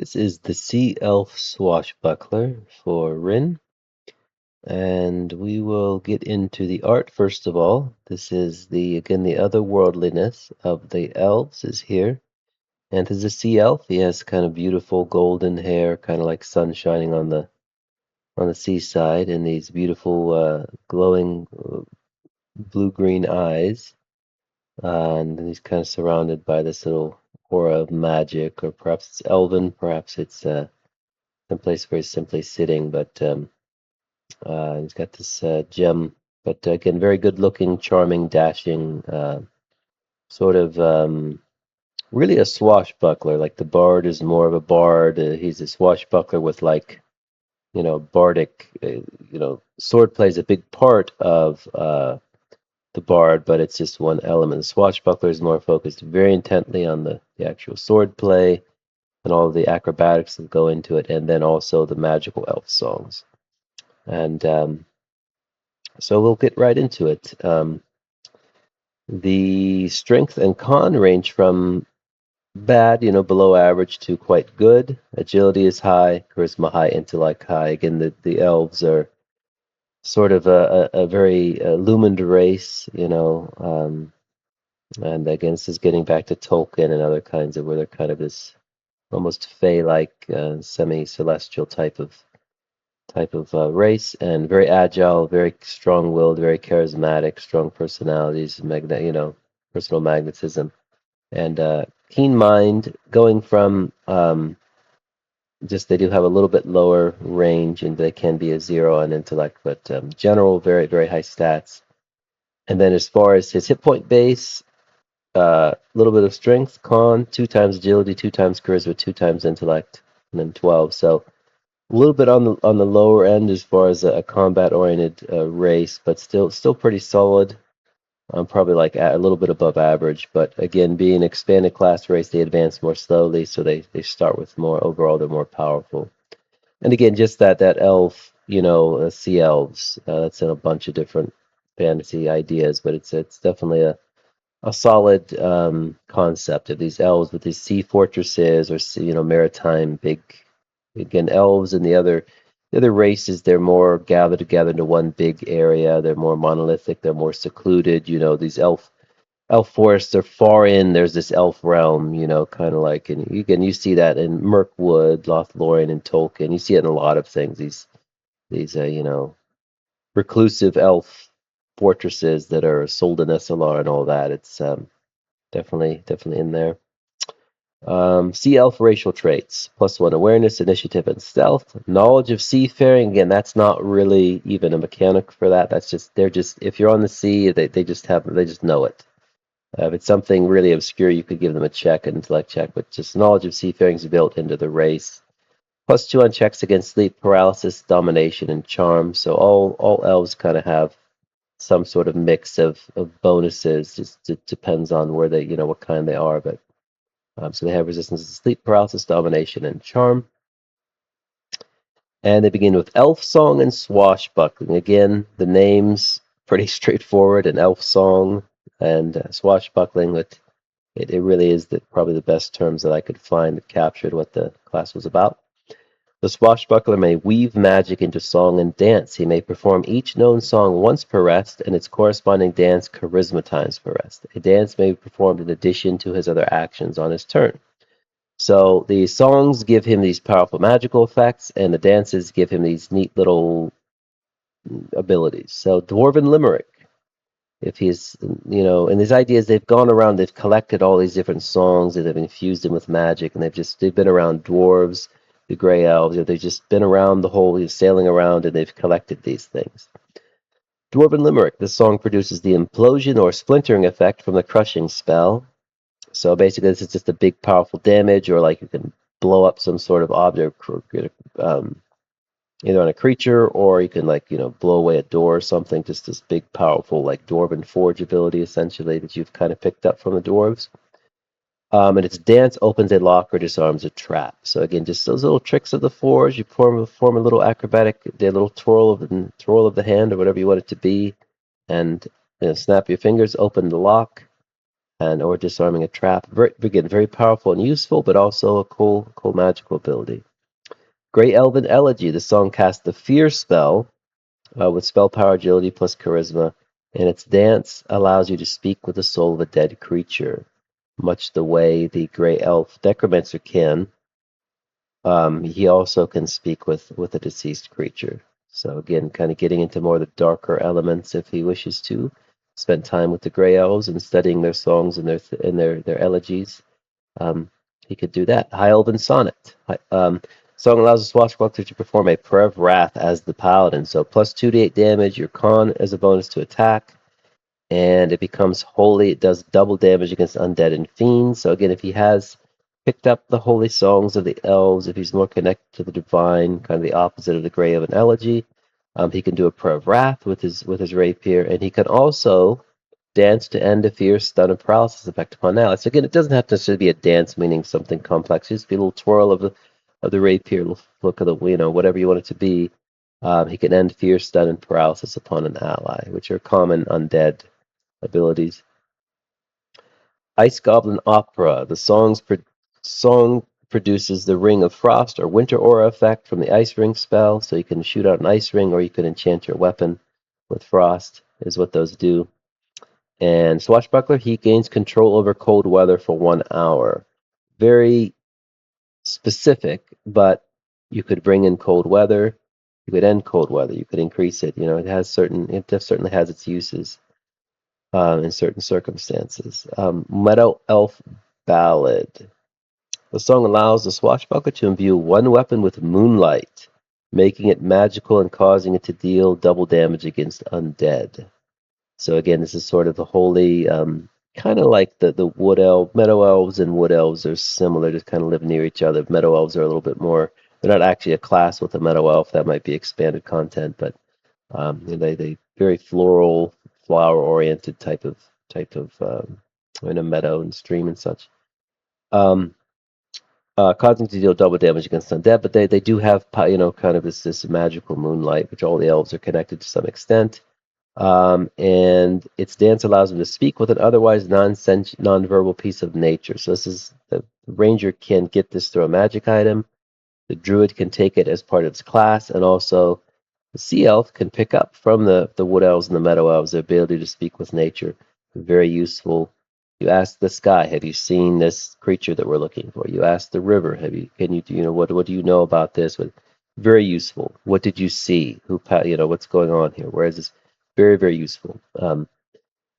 This is the Sea Elf Swashbuckler for RIN, and we will get into the art first of all. This is again the otherworldliness of the elves is here, and this is a sea elf. He has kind of beautiful golden hair, kind of like sun shining on the seaside, and these beautiful glowing blue-green eyes, and he's kind of surrounded by this little aura of magic, or perhaps it's elven, perhaps it's someplace where he's simply sitting, but he's got this gem, but again, very good looking, charming, dashing, sort of really a swashbuckler. Like the bard is more of a bard. He's a swashbuckler with bardic, sword plays a big part of the bard, but it's just one element. The swashbuckler is more focused very intently on the actual sword play and all of the acrobatics that go into it, and then also the magical elf songs. And so we'll get right into it. The strength and con range from bad, below average, to quite good. Agility is high, charisma high, intellect high. Again, the elves are sort of a very illumined race, and again, this is getting back to Tolkien and other kinds of where they're kind of this almost fey-like, semi-celestial type of race, and very agile, very strong-willed, very charismatic, strong personalities, personal magnetism, and keen mind. Going from just they do have a little bit lower range, and they can be a 0 on intellect, but general, very very high stats. And then as far as his hit point base, a little bit of strength, con, 2 times agility, 2 times charisma, 2 times intellect, and then 12. So a little bit on the lower end as far as a combat-oriented race, but still pretty solid. Probably like a little bit above average, but again, being an expanded class race, they advance more slowly, so they start with more overall. They're more powerful, and again, just that elf, sea elves. That's in a bunch of different fantasy ideas, but it's definitely a solid concept of these elves with these sea fortresses or maritime big. Again, elves and the other races, they're more gathered together into one big area. They're more monolithic. They're more secluded. These elf forests are far in. There's this elf realm. Kind of like, and you see that in Mirkwood, Lothlorien, and Tolkien. You see it in a lot of things. These reclusive elf fortresses that are sold in SLR and all that. It's definitely in there. Sea elf racial traits: +1 awareness, initiative, and stealth. Knowledge of seafaring. Again, that's not really even a mechanic for that. That's just if you're on the sea, they just know it. If it's something really obscure, you could give them a check, an intellect check, but just knowledge of seafaring is built into the race. +2 on checks against sleep paralysis, domination, and charm. So all elves kind of have some sort of mix of bonuses. Just it depends on where they, what kind they are, but so they have resistance to sleep paralysis, domination, and charm. And they begin with elf song and swashbuckling. Again, the names pretty straightforward. An elf song and swashbuckling. But it really is probably the best terms that I could find that captured what the class was about. The swashbuckler may weave magic into song and dance. He may perform each known song once per rest, and its corresponding dance charisma times per rest. A dance may be performed in addition to his other actions on his turn. So the songs give him these powerful magical effects, and the dances give him these neat little abilities. So Dwarven Limerick, if he's, and these ideas, they've gone around, they've collected all these different songs, and they've infused them with magic, and they've been around dwarves, the gray elves, they've just been around the whole, sailing around, and they've collected these things. Dwarven Limerick, this song produces the implosion or splintering effect from the crushing spell. So basically, this is just a big, powerful damage, or like you can blow up some sort of object, either on a creature, or you can blow away a door or something. Just this big, powerful Dwarven Forge ability, essentially, that you've kind of picked up from the dwarves. And its dance opens a lock or disarms a trap. So again, just those little tricks of the forge. You form a little acrobatic, a little twirl of the hand, or whatever you want it to be, and snap your fingers, open the lock. and or disarming a trap. Again, very powerful and useful, but also a cool magical ability. Grey Elven Elegy. The song casts the Fear spell with spell power, agility plus charisma, and its dance allows you to speak with the soul of a dead creature, much the way the Grey Elf Necromancer can. He also can speak with a deceased creature. So again, kind of getting into more of the darker elements if he wishes to. Spend time with the Grey Elves and studying their songs and their elegies. Um, he could do that. High Elven Sonnet. Song allows the Swashbuckler to perform a Prayer of Wrath as the Paladin. So plus 2d8 damage, your con as a bonus to attack, and it becomes holy. It does double damage against undead and fiends. So again, if he has picked up the holy songs of the elves, if he's more connected to the divine, kind of the opposite of the Grey of an Elegy, he can do a Prayer of Wrath with his rapier, and he can also dance to end a fear, stun, or paralysis effect upon allies. So again, it doesn't have to necessarily be a dance, meaning something complex. Just be a little twirl of the rapier, look of the whatever you want it to be. He can end fear, stun, and paralysis upon an ally, which are common undead abilities. Ice Goblin Opera. The song produces the Ring of Frost or Winter Aura effect from the Ice Ring spell, so you can shoot out an ice ring or you can enchant your weapon with frost, is what those do. And Swashbuckler, he gains control over cold weather for 1 hour. Very specific, but you could bring in cold weather, you could end cold weather, you could increase it. It certainly has its uses in certain circumstances. Meadow Elf Ballad. The song allows the Swashbuckler to imbue one weapon with moonlight, making it magical and causing it to deal double damage against undead. So again, this is sort of the holy, kind of like the wood elf, meadow elves and wood elves are similar, just kind of live near each other. Meadow elves are a little bit more. They're not actually a class with a meadow elf. That might be expanded content, but they very floral, flower oriented type of in a meadow and stream and such. Um, Causing to deal double damage against undead, but they do have kind of this magical moonlight, which all the elves are connected to some extent. And its dance allows them to speak with an otherwise non-verbal piece of nature. So the ranger can get this through a magic item. The druid can take it as part of its class, and also the sea elf can pick up from the wood elves and the meadow elves their ability to speak with nature. Very useful. You ask the sky, have you seen this creature that we're looking for? You ask the river, what do you know about this? Very useful. What did you see? What's going on here? Where is this? Very, very useful.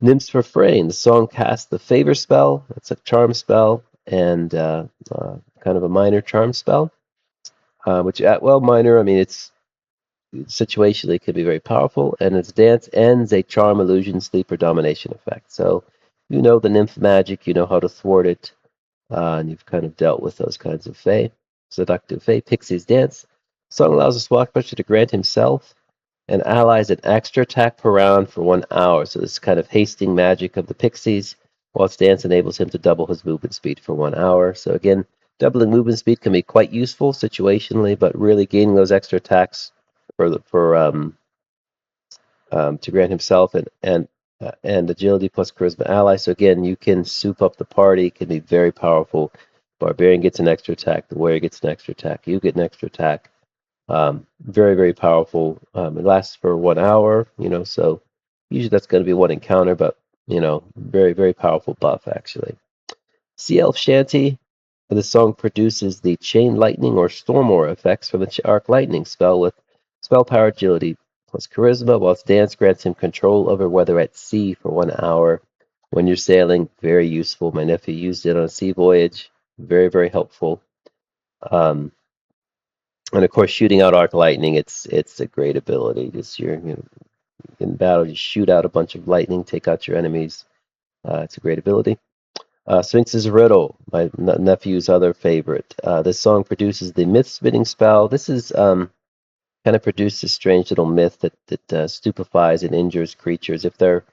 Nymphs for Frayne. The song casts the Favor spell. It's a charm spell and kind of a minor charm spell. Minor. I mean, it's situationally could be very powerful, and its dance ends a charm, illusion, sleep, or domination effect. So, the nymph magic, you know how to thwart it, and you've kind of dealt with those kinds of fae. Seductive fae. Pixie's dance. Song allows the Swashbuckler to grant himself and allies an extra attack per round for 1 hour. So this kind of hasting magic of the pixies, while its dance enables him to double his movement speed for 1 hour. So again, doubling movement speed can be quite useful situationally, but really gaining those extra attacks to grant himself and agility plus charisma ally. So again, you can soup up the party. It can be very powerful. Barbarian gets an extra attack. The warrior gets an extra attack. You get an extra attack. Very, very powerful. It lasts for 1 hour, so usually that's going to be one encounter, but, very, very powerful buff, actually. Sea Elf Shanty. The song produces the Chain Lightning or Storm Aura effects from the Arc Lightning spell with spell power, agility plus charisma, while its dance grants him control over weather at sea for 1 hour. When you're sailing, very useful. My nephew used it on a sea voyage. Very, very helpful. And of course, shooting out arc lightning, it's a great ability. Just in battle, you shoot out a bunch of lightning, take out your enemies. It's a great ability. Sphinx's Riddle, my nephew's other favorite. This song produces the myth spinning spell. This is kind of produced a strange little myth that stupefies and injures creatures. If they're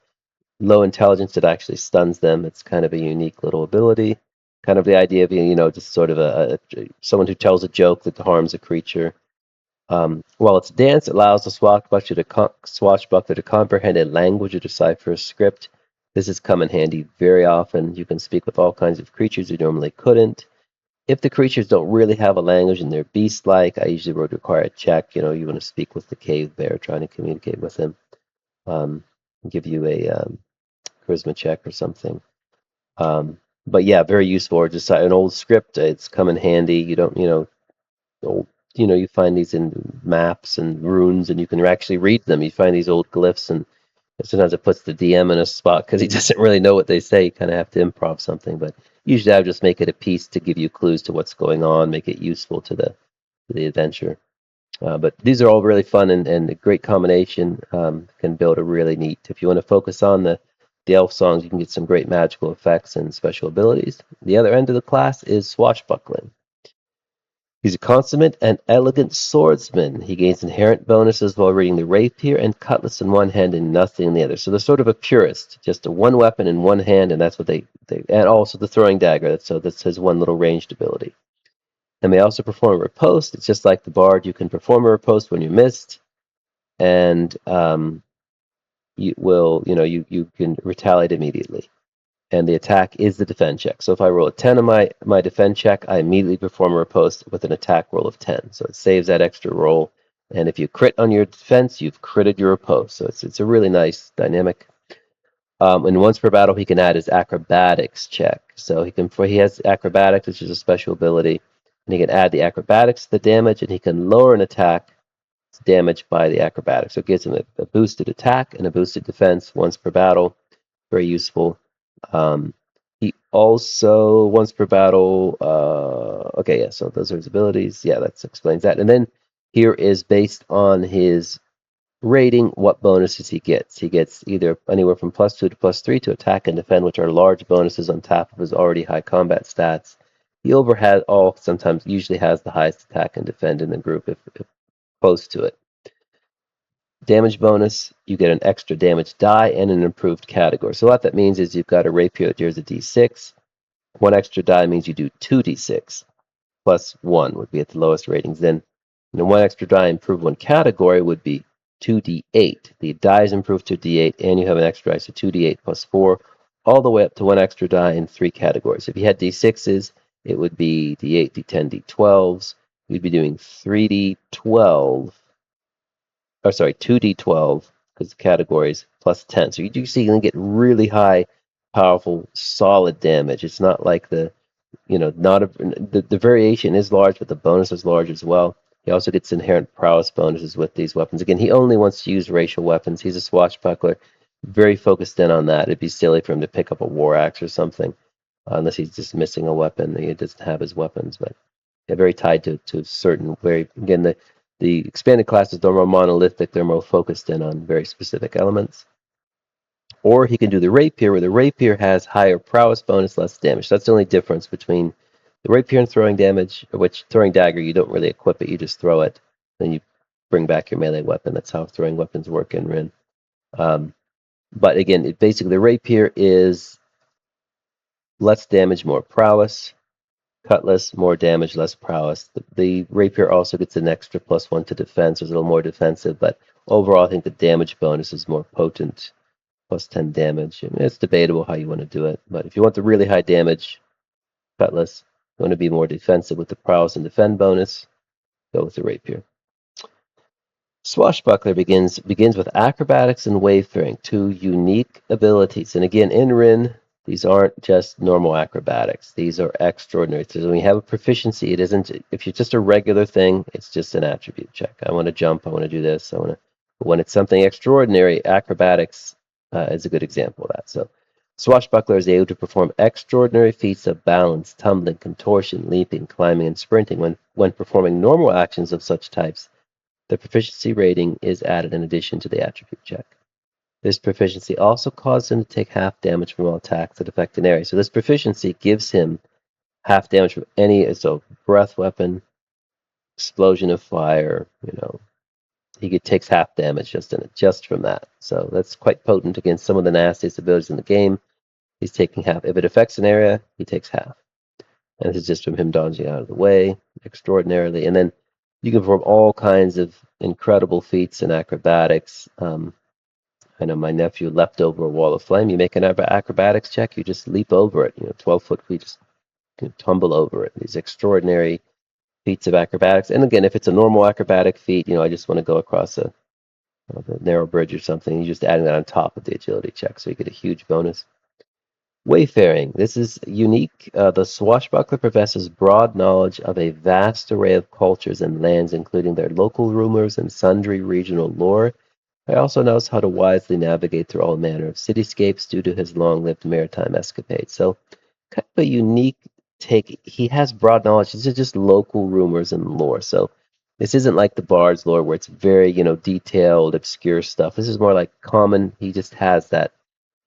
low intelligence, it actually stuns them. It's kind of a unique little ability. Kind of the idea of being, just sort of someone who tells a joke that harms a creature. While its dance allows the swashbuckler to comprehend a language or decipher a script, This has come in handy very often. You can speak with all kinds of creatures you normally couldn't. If the creatures don't really have a language and they're beast-like, I usually would require a check. You know, you want to speak with the cave bear, trying to communicate with him. Um, give you a charisma check or something. But yeah, very useful. Or just an old script. It's come in handy. You don't, old, you find these in maps and runes, and you can actually read them. You find these old glyphs, and sometimes it puts the DM in a spot because he doesn't really know what they say. You kind of have to improv something. But usually, I would just make it a piece to give you clues to what's going on, make it useful to the adventure. But these are all really fun and a great combination. Can build a really neat. If you want to focus on the elf songs, you can get some great magical effects and special abilities. The other end of the class is swashbuckling. He's a consummate and elegant swordsman. He gains inherent bonuses while reading the rapier and cutlass in one hand and nothing in the other. So they're sort of a purist, just a one weapon in one hand, and that's what they and also the throwing dagger. So that's his one little ranged ability. And may also perform a riposte. It's just like the bard. You can perform a riposte when you're missed, and you can retaliate immediately. And the attack is the defend check. So if I roll a 10 on my defend check, I immediately perform a riposte with an attack roll of 10. So it saves that extra roll. And if you crit on your defense, you've critted your riposte. So it's a really nice dynamic. And once per battle, he can add his acrobatics check. So he has acrobatics, which is a special ability, and he can add the acrobatics to the damage, and he can lower an attack damage by the acrobatics. So it gives him a boosted attack and a boosted defense once per battle. Very useful. Um, he also once per battle. Okay, yeah. So those are his abilities. Yeah, that explains that. And then here is based on his rating what bonuses he gets. He gets either anywhere from +2 to +3 to attack and defend, which are large bonuses on top of his already high combat stats. He sometimes usually has the highest attack and defend in the group if close to it. Damage bonus, you get an extra damage die and an improved category. So what that means is you've got a rapier that deals a d6. One extra die means you do 2d6. Plus 1 would be at the lowest ratings. Then one extra die improved one category would be 2d8. The die is improved to d8, and you have an extra die, so 2d8 plus 4, all the way up to one extra die in 3 categories. If you had d6s, it would be d8, d10, d12s. You'd be doing 3d12 or sorry, 2d12 because the categories plus 10. So you do see you can get really high, powerful, solid damage. It's not like the variation is large, but the bonus is large as well. He also gets inherent prowess bonuses with these weapons. Again, he only wants to use racial weapons. He's a swashbuckler, very focused in on that. It'd be silly for him to pick up a war axe or something, unless he's just missing a weapon. He doesn't have his weapons, but they're very tied to certain. Again, the expanded classes are more monolithic. They're more focused in on very specific elements. Or he can do the rapier, where the rapier has higher prowess bonus, less damage. That's the only difference between the rapier and throwing damage, which throwing dagger, you don't really equip it, you just throw it. Then you bring back your melee weapon. That's how throwing weapons work in RIN. But again, basically the rapier is less damage, more prowess. Cutlass, more damage, less prowess. The rapier also gets an extra +1 to defense, so it's a little more defensive, but overall I think the damage bonus is more potent, +10 damage. I mean, it's debatable how you want to do it, but if you want the really high damage cutlass, you want to be more defensive with the prowess and defend bonus, go with the rapier. Swashbuckler begins with acrobatics and wayfaring, two unique abilities. And again, in RIN, these aren't just normal acrobatics. These are extraordinary. So when you have a proficiency, it isn't, if you're just a regular thing, it's just an attribute check. I want to jump, I want to do this, but when it's something extraordinary, acrobatics is a good example of that. So Swashbuckler is able to perform extraordinary feats of balance, tumbling, contortion, leaping, climbing, and sprinting. When performing normal actions of such types, the proficiency rating is added in addition to the attribute check. This proficiency also causes him to take half damage from all attacks that affect an area. So this proficiency gives him half damage from any breath weapon, explosion of fire. He takes half damage just from that. So that's quite potent against some of the nastiest abilities in the game. He's taking half. If it affects an area, he takes half. And this is just from him dodging out of the way extraordinarily. And then you can perform all kinds of incredible feats and acrobatics. I know my nephew leapt over a wall of flame. You make an acrobatics check, you just leap over it. 12-foot feet, just tumble over it. These extraordinary feats of acrobatics. And again, if it's a normal acrobatic feat, I just want to go across a narrow bridge or something. You're just adding that on top of the agility check, so you get a huge bonus. Wayfaring. This is unique. The swashbuckler possesses broad knowledge of a vast array of cultures and lands, including their local rumors and sundry regional lore. He also knows how to wisely navigate through all manner of cityscapes due to his long-lived maritime escapades. So, kind of a unique take. He has broad knowledge. This is just local rumors and lore. So, this isn't like the Bard's lore where it's very, detailed, obscure stuff. This is more like common. He just has that.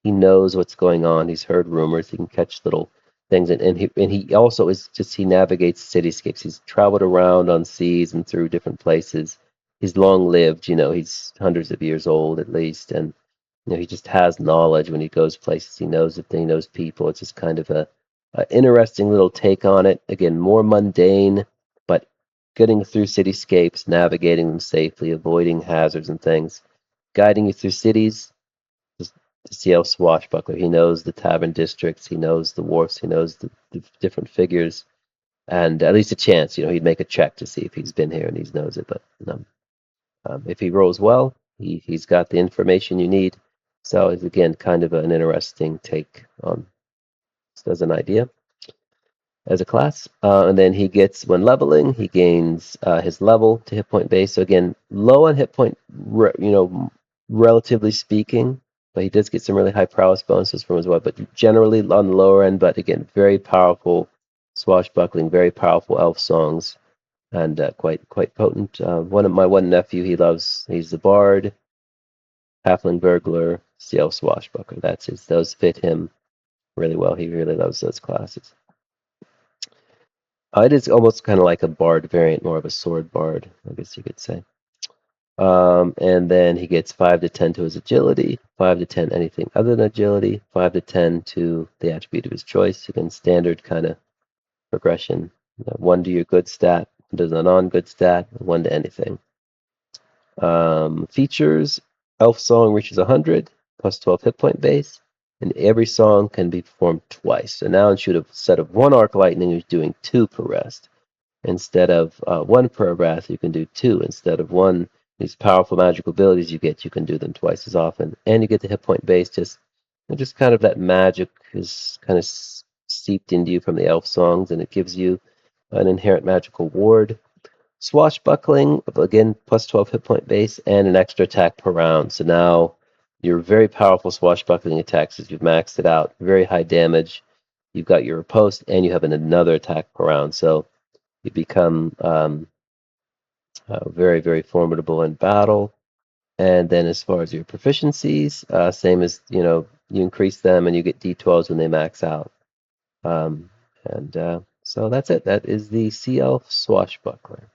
He knows what's going on. He's heard rumors. He can catch little things, and he also is just he navigates cityscapes. He's traveled around on seas and through different places. He's long lived. He's hundreds of years old at least, and he just has knowledge when he goes places. He knows the thing, he knows people. It's just kind of a interesting little take on it. Again, more mundane, but getting through cityscapes, navigating them safely, avoiding hazards and things, guiding you through cities. Just the Sea Elf Swashbuckler. He knows the tavern districts. He knows the wharfs. He knows the different figures, and at least a chance. He'd make a check to see if he's been here and he knows it. But if he rolls well, he's got the information you need. So it's again kind of an interesting take on just as an idea as a class. And then he gets, when leveling, he gains his level to hit point base. So again, low on hit point, relatively speaking, but he does get some really high prowess bonuses from his weapon. But generally on the lower end, but again, very powerful swashbuckling, very powerful elf songs, and quite potent. My one nephew, he's the bard, halfling burglar, Sea Elf Swashbuckler. That's his. Those fit him really well. He really loves those classes. It is almost kind of like a bard variant, more of a sword bard, I guess you could say. And then he gets 5 to 10 to his agility, 5 to 10 anything other than agility, 5 to 10 to the attribute of his choice. Again, standard kind of progression. 1 to your good stat, 1 to the non-good stat, 1 to anything. Features: Elf Song reaches 100, plus 12 hit point base, and every song can be performed twice. So now instead of 1 arc lightning, you're doing 2 per rest. Instead of 1 per breath, you can do 2. Instead of 1, these powerful magical abilities you can do them twice as often. And you get the hit point base, just kind of that magic is kind of seeped into you from the elf songs, and it gives you an inherent magical ward. Swashbuckling, again, plus 12 hit point base, and an extra attack per round. So now your very powerful swashbuckling attacks, as you've maxed it out, very high damage. You've got your riposte, and you have another attack per round. So you become very, very formidable in battle. And then as far as your proficiencies, same as, you increase them and you get D12s when they max out. And so that's it. That is the Sea Elf Swashbuckler.